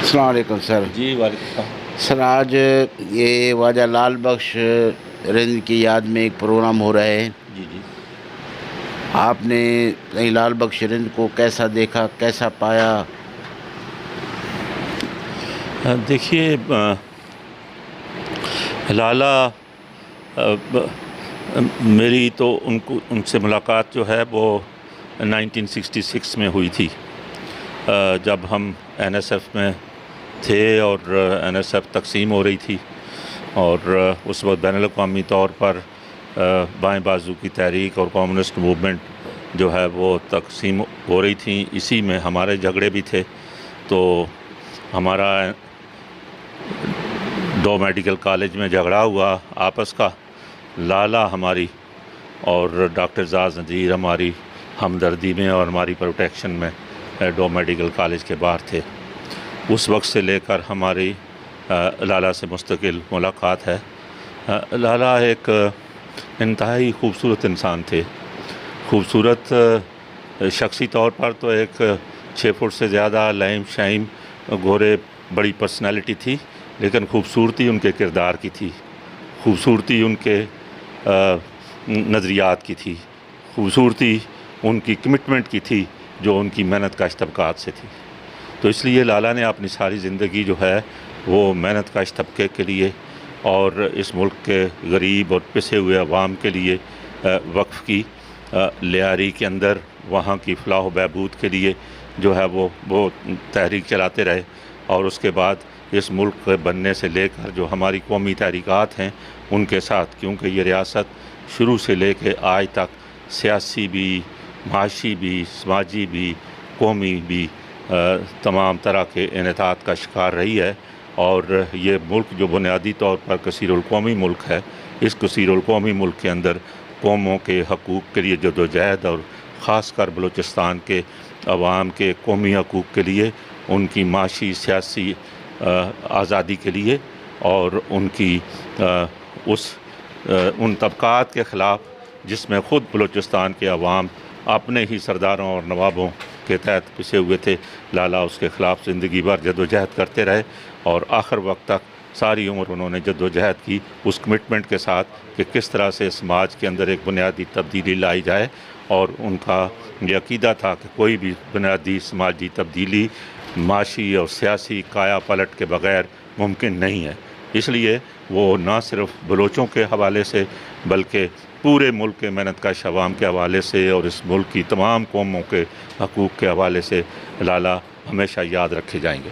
السلام علیکم سر. جی وعلیکم السلام. سر آج یہ واجہ لال بخش رند کی یاد میں ایک پروگرام ہو رہا ہے. جی جی. آپ نے لال بخش رند کو کیسا دیکھا، کیسا پایا؟ دیکھیے لالا میری تو ان سے ملاقات جو ہے وہ 1966 میں ہوئی تھی، جب ہم NSF میں تھے اور NSF تقسیم ہو رہی تھی، اور اس وقت بین الاقوامی طور پر بائیں بازو کی تحریک اور کمیونسٹ موومنٹ جو ہے وہ تقسیم ہو رہی تھی. اسی میں ہمارے جھگڑے بھی تھے. تو ہمارا 2 میڈیکل کالج میں جھگڑا ہوا آپس کا. لالا ہماری اور ڈاکٹر زاز نذیر ہماری ہمدردی میں اور ہماری پروٹیکشن میں 2 میڈیکل کالج کے باہر تھے. اس وقت سے لے کر ہماری لالا سے مستقل ملاقات ہے. لالا ایک انتہائی خوبصورت انسان تھے. خوبصورت شخصی طور پر تو ایک 6 فٹ سے زیادہ لائم شائم گورے بڑی پرسنالٹی تھی، لیکن خوبصورتی ان کے کردار کی تھی، خوبصورتی ان کے نظریات کی تھی، خوبصورتی ان کی کمٹمنٹ کی تھی جو ان کی محنت کش طبقات سے تھی. تو اس لیے لالا نے اپنی ساری زندگی جو ہے وہ محنت کش طبقے کے لیے اور اس ملک کے غریب اور پسے ہوئے عوام کے لیے وقف کی. لیاری کے اندر وہاں کی فلاح و بہبود کے لیے جو ہے وہ تحریک چلاتے رہے. اور اس کے بعد اس ملک کے بننے سے لے کر جو ہماری قومی تحریکات ہیں ان کے ساتھ، کیونکہ یہ ریاست شروع سے لے کے آج تک سیاسی بھی، معاشی بھی، سماجی بھی، قومی بھی تمام طرح کے انحطاط کا شکار رہی ہے. اور یہ ملک جو بنیادی طور پر کثیر القومی ملک ہے، اس کثیر القومی ملک کے اندر قوموں کے حقوق کے لیے جدوجہد، اور خاص کر بلوچستان کے عوام کے قومی حقوق کے لیے، ان کی معاشی سیاسی آزادی کے لیے، اور ان کی ان طبقات کے خلاف جس میں خود بلوچستان کے عوام اپنے ہی سرداروں اور نوابوں کے تحت پسے ہوئے تھے، لالا اس کے خلاف زندگی بھر جدوجہد کرتے رہے. اور آخر وقت تک ساری عمر انہوں نے جدوجہد کی اس کمٹمنٹ کے ساتھ کہ کس طرح سے سماج کے اندر ایک بنیادی تبدیلی لائی جائے. اور ان کا یہ عقیدہ تھا کہ کوئی بھی بنیادی سماجی تبدیلی معاشی اور سیاسی کایا پلٹ کے بغیر ممکن نہیں ہے. اس لیے وہ نہ صرف بلوچوں کے حوالے سے بلکہ پورے ملک کے محنت کش عوام کے حوالے سے اور اس ملک کی تمام قوموں کے حقوق کے حوالے سے لالا ہمیشہ یاد رکھے جائیں گے.